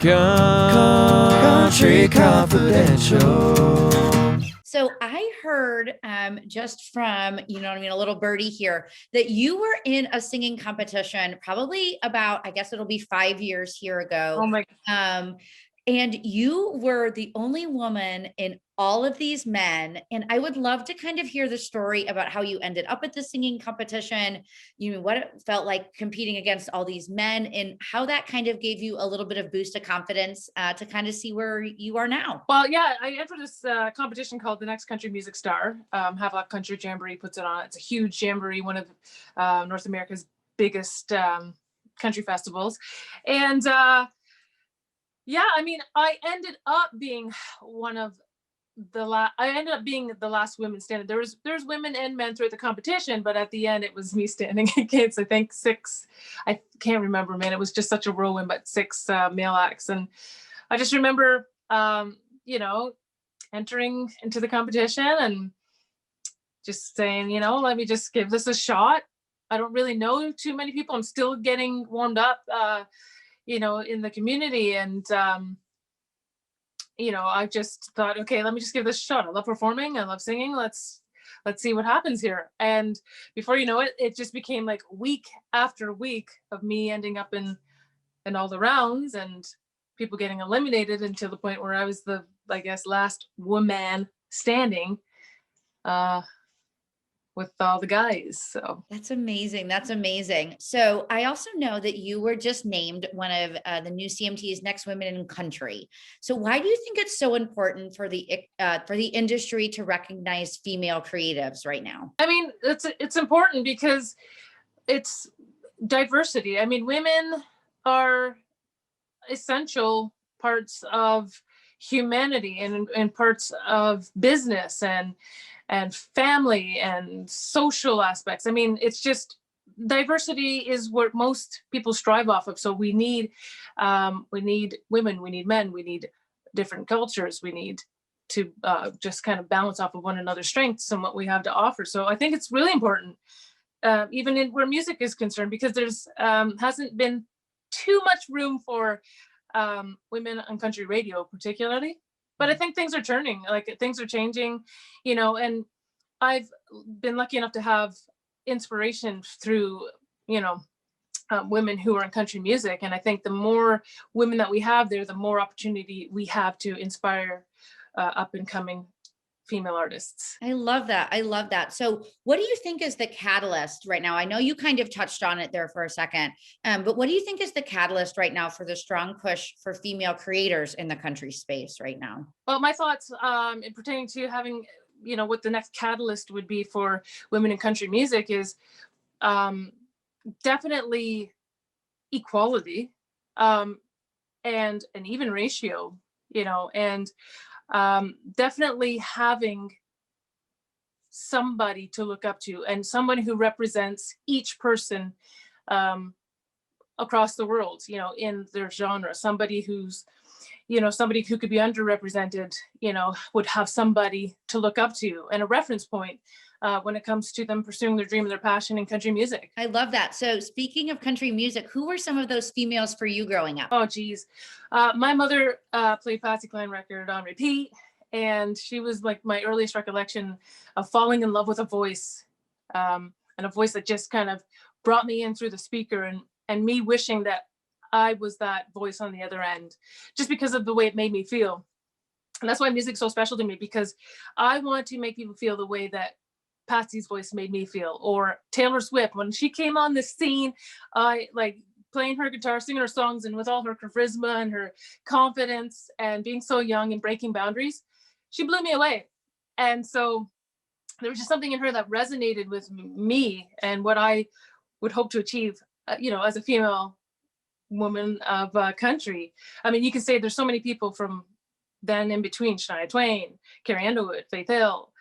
Country Confidential. So I heard just from, a little birdie here that you were in a singing competition probably about, I guess it'll be 5 years here ago. Oh my, Um, and you were the only woman in all of these men. And I would love to kind of hear the story about how you ended up at the singing competition, what it felt like competing against all these men, and how that kind of gave you a little bit of boost of confidence to kind of see where you are now. well, yeah, I entered this competition called the Next Country Music Star. Havelock Country Jamboree puts it on. It's a huge jamboree, one of North America's biggest country festivals. And yeah, I mean, I ended up being the last woman standing. There's women and men throughout the competition, but at the end it was me standing against, I think, six. I can't remember, man. It was just such a whirlwind, but six male acts. And I just remember, entering into the competition and just saying, let me just give this a shot. I don't really know too many people. I'm still getting warmed up, in the community. And, I just thought, okay, let me just give this a shot. I love performing. I love singing. Let's see what happens here. And before you know it, it just became like week after week of me ending up in all the rounds and people getting eliminated until the point where I was the, I guess, last woman standing with all the guys. So That's amazing. That's amazing. So I also know that you were just named one of the new CMT's Next Women in Country. So why do you think it's so important for the industry to recognize female creatives right now? I mean, it's important because it's diversity. I mean, women are essential parts of humanity and parts of business and family and social aspects. I mean, it's just diversity is what most people strive off of. So we need women, we need men, we need different cultures, we need to just kind of balance off of one another's strengths and what we have to offer. So I think it's really important, even in where music is concerned, because there's hasn't been too much room for women on country radio particularly. But I think things are turning, like things are changing, and I've been lucky enough to have inspiration through, women who are in country music. And I think the more women that we have there, the more opportunity we have to inspire up and coming female artists. I love that. I love that. So what do you think is the catalyst right now? I know you kind of touched on it there for a second, but what do you think is the catalyst right now for the strong push for female creators in the country space right now? Well, my thoughts in pertaining to having, what the next catalyst would be for women in country music is definitely equality and an even ratio, and definitely having somebody to look up to and someone who represents each person across the world, in their genre. Somebody who's, somebody who could be underrepresented, would have somebody to look up to and a reference point when it comes to them pursuing their dream and their passion in country music. I love that. So speaking of country music, who were some of those females for you growing up? Oh, geez. My mother played Patsy Cline record on repeat, and she was like my earliest recollection of falling in love with a voice, and a voice that just kind of brought me in through the speaker, and me wishing that I was that voice on the other end, just because of the way it made me feel. And that's why music's so special to me, because I want to make people feel the way that Patsy's voice made me feel. Or Taylor Swift, when she came on the scene, I like playing her guitar, singing her songs, and with all her charisma and her confidence and being so young and breaking boundaries, she blew me away. And so there was just something in her that resonated with me and what I would hope to achieve, as a female woman of country. I mean, you can say there's so many people from then in between: Shania Twain, Carrie Underwood, Faith Hill,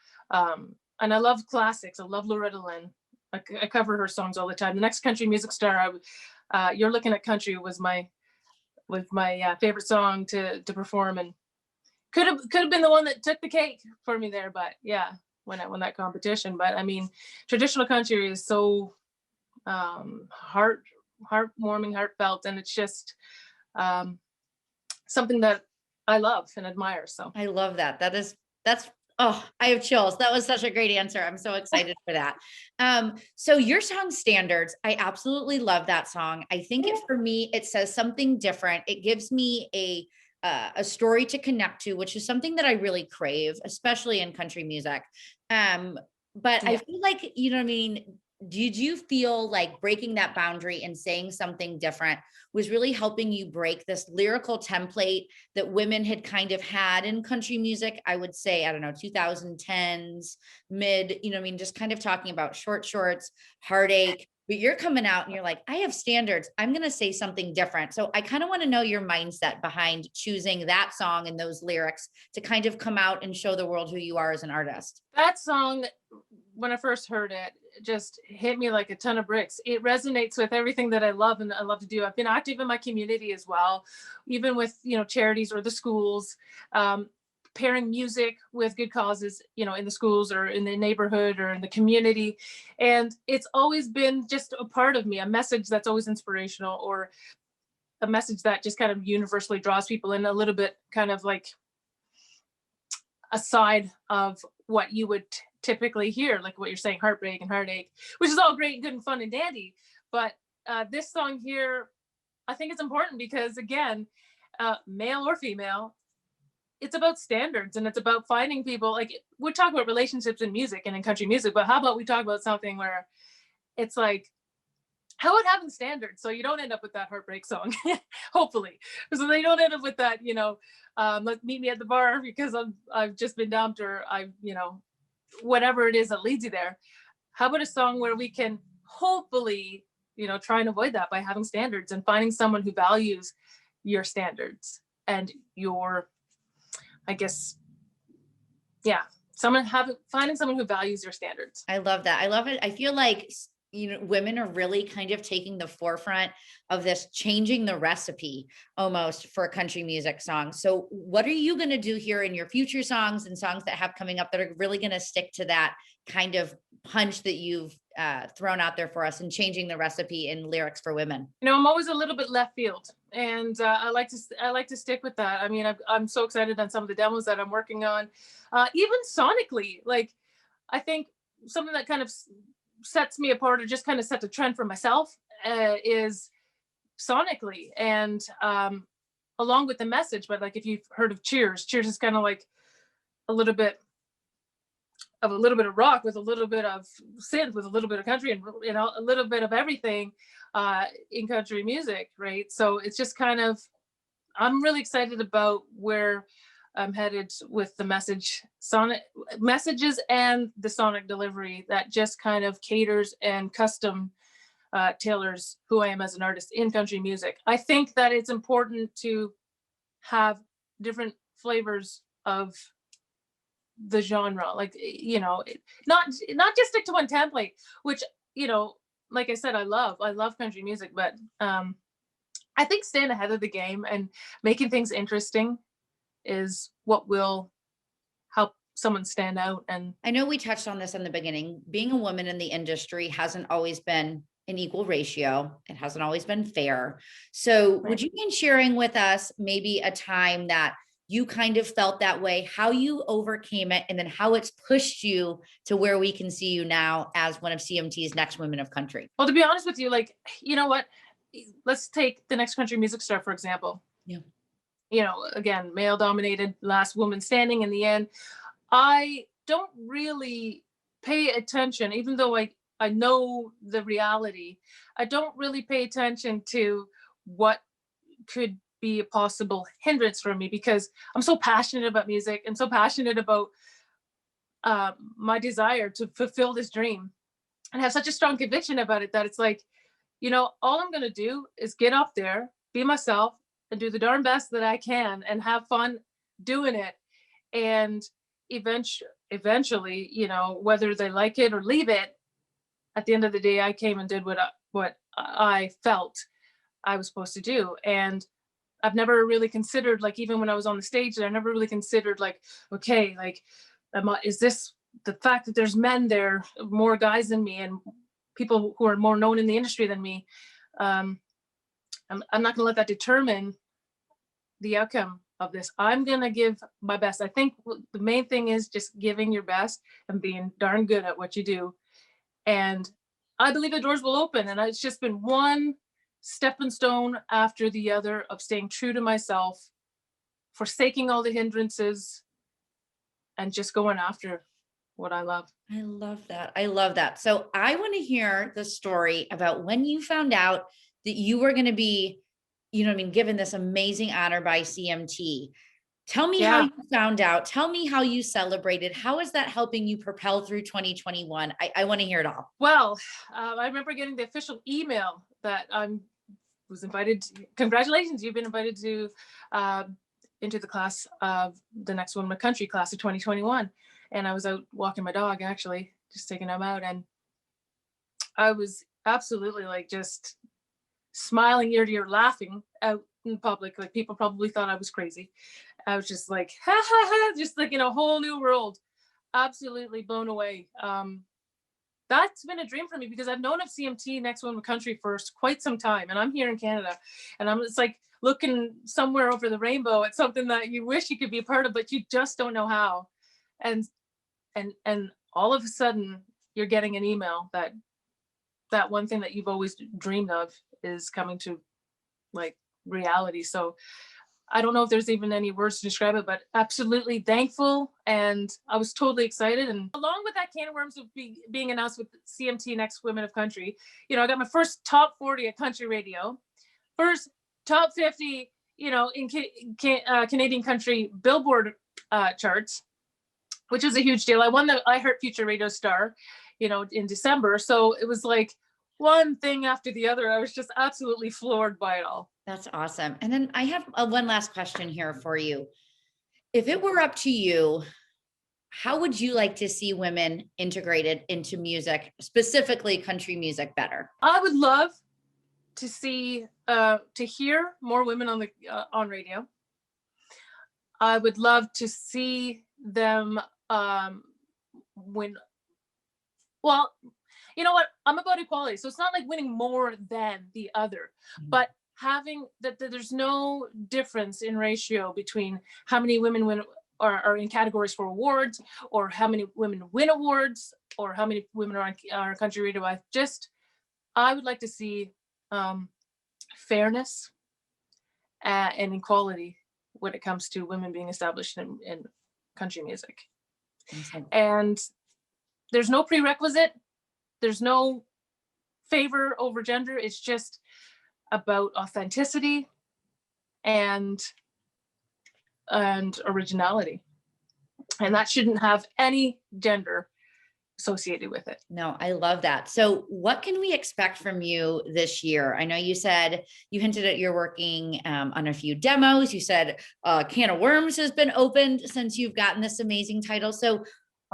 and I love classics. I love Loretta Lynn. I cover her songs all the time. The Next Country Music Star, You're Looking at Country was my favorite song to perform, and could have been the one that took the cake for me there. But yeah, when I won that competition. But I mean, traditional country is so heartwarming, heartfelt, and it's just something that I love and admire. So I love that. That's oh, I have chills. That was such a great answer. I'm so excited for that. So your song Standards, I absolutely love that song. I think for me, it says something different. It gives me a story to connect to, which is something that I really crave, especially in country music. But I feel like, you know what I mean? Did you feel like breaking that boundary and saying something different was really helping you break this lyrical template that women had kind of had in country music? I would say, I don't know, 2010s, mid, you know what I mean? Just kind of talking about short shorts, heartache, but you're coming out and you're like, I have standards. I'm going to say something different. So I kind of want to know your mindset behind choosing that song and those lyrics to kind of come out and show the world who you are as an artist. that song, when I first heard it, just hit me like a ton of bricks. It resonates with everything that I love and I love to do. I've been active in my community as well, even with, charities or the schools, pairing music with good causes, in the schools or in the neighborhood or in the community. And it's always been just a part of me, a message that's always inspirational, or a message that just kind of universally draws people in, a little bit kind of like a side of what you would typically hear, like what you're saying, heartbreak and heartache, which is all great and good and fun and dandy. But this song here, I think it's important because, again, male or female, it's about standards and it's about finding people. Like, we talk about relationships in music and in country music, but how about we talk about something where it's like, how about having standards so you don't end up with that heartbreak song, hopefully, so they don't end up with that, let's meet me at the bar because I've just been dumped, or whatever it is that leads you there. How about a song where we can hopefully, try and avoid that by having standards and finding someone who values your standards and your, I guess, finding someone who values your standards. I love that. I love it. I feel like, women are really kind of taking the forefront of this, changing the recipe almost for country music songs. So what are you going to do here in your future songs and songs that have coming up that are really going to stick to that kind of punch that you've thrown out there for us, and changing the recipe in lyrics for women? I'm always a little bit left field, and I like to stick with that. I mean, I'm so excited on some of the demos that I'm working on, even sonically. Like, I think something that kind of sets me apart, or just kind of sets a trend for myself, is sonically, and along with the message. But like, if you've heard of Cheers is kind of like a little bit of rock with a little bit of synth with a little bit of country and a little bit of everything in country music, right? So it's just kind of, I'm really excited about where I'm headed with the messages and the sonic delivery that just kind of caters and custom tailors who I am as an artist in country music. I think that it's important to have different flavors of the genre, like, not just stick to one template, which, like I said, I love country music, but I think staying ahead of the game and making things interesting is what will help someone stand out. And I know we touched on this in the beginning. Being a woman in the industry hasn't always been an equal ratio. It hasn't always been fair. So would you mind sharing with us maybe a time that you kind of felt that way, how you overcame it, and then how it's pushed you to where we can see you now as one of CMT's next women of country? Well, to be honest with you, like, you know what? Let's take the next country music star, for example. Yeah. Again, male dominated, last woman standing in the end. I don't really pay attention, even though I know the reality. I don't really pay attention to what could be a possible hindrance for me, because I'm so passionate about music and so passionate about my desire to fulfill this dream, and have such a strong conviction about it that it's like, all I'm going to do is get up there, be myself, and do the darn best that I can and have fun doing it. And eventually, whether they like it or leave it, at the end of the day, I came and did what I felt I was supposed to do. And I've never really considered, like, even when I was on the stage, I never really considered, like, okay, like, is this the fact that there's men there, more guys than me, and people who are more known in the industry than me? I'm not going to let that determine the outcome of this. I'm going to give my best. I think the main thing is just giving your best and being darn good at what you do. And I believe the doors will open. And it's just been one stepping stone after the other of staying true to myself, forsaking all the hindrances, and just going after what I love. I love that. I love that. So I want to hear the story about when you found out that you were going to be, you know what I mean, given this amazing honor by CMT. Tell me how Yeah. you found out. Tell me how you celebrated. How is that helping you propel through 2021? I want to hear it all. Well, I remember getting the official email that I was invited. Congratulations, you've been invited to into the class of the next Women of Country class of 2021. And I was out walking my dog, actually, just taking him out. And I was absolutely like just smiling ear to ear, laughing out in public. Like people probably thought I was crazy. I was just like, ha ha ha, just like in a whole new world. Absolutely blown away. That's been a dream for me because I've known of CMT Next Women of Country for quite some time. And I'm here in Canada. And I'm just like looking somewhere over the rainbow at something that you wish you could be a part of, but you just don't know how. And all of a sudden you're getting an email that one thing that you've always dreamed of is coming to like reality. So I don't know if there's even any words to describe it, but absolutely thankful. And I was totally excited. And along with that can of worms of being announced with CMT Next Women of Country, you know, I got my first top 40 at country radio, first top 50, you know, in Canadian country Billboard charts, which was a huge deal. I won the I Heart Future Radio Star, you know, in December. So it was like one thing after the other. I was just absolutely floored by it all. That's awesome. And then I have one last question here for you. If it were up to you, how would you like to see women integrated into music, specifically country music, better? I would love to see, to hear more women on the on radio. I would love to see them win. Well, you know what? I'm about equality. So it's not like winning more than the other, but having that there's no difference in ratio between how many women win are in categories for awards, or how many women win awards, or how many women are on country radio. I would like to see fairness and equality when it comes to women being established in country music. Mm-hmm. And there's no prerequisite. There's no favor over gender. It's just about authenticity and originality. And that shouldn't have any gender associated with it. No, I love that. So what can we expect from you this year? I know you said, you hinted at you're working on a few demos. You said a can of worms has been opened since you've gotten this amazing title. So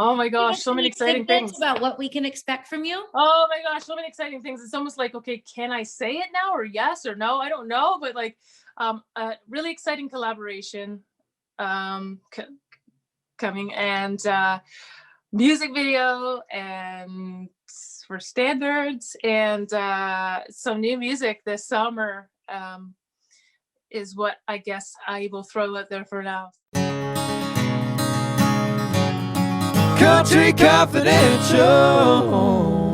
oh my gosh, so many exciting things about what we can expect from you. Oh my gosh, so many exciting things. It's almost like, okay, can I say it now or yes or no? I don't know, but like a really exciting collaboration coming, and music video and for standards, and some new music this summer is what I guess I will throw out there for now. Country Confidential.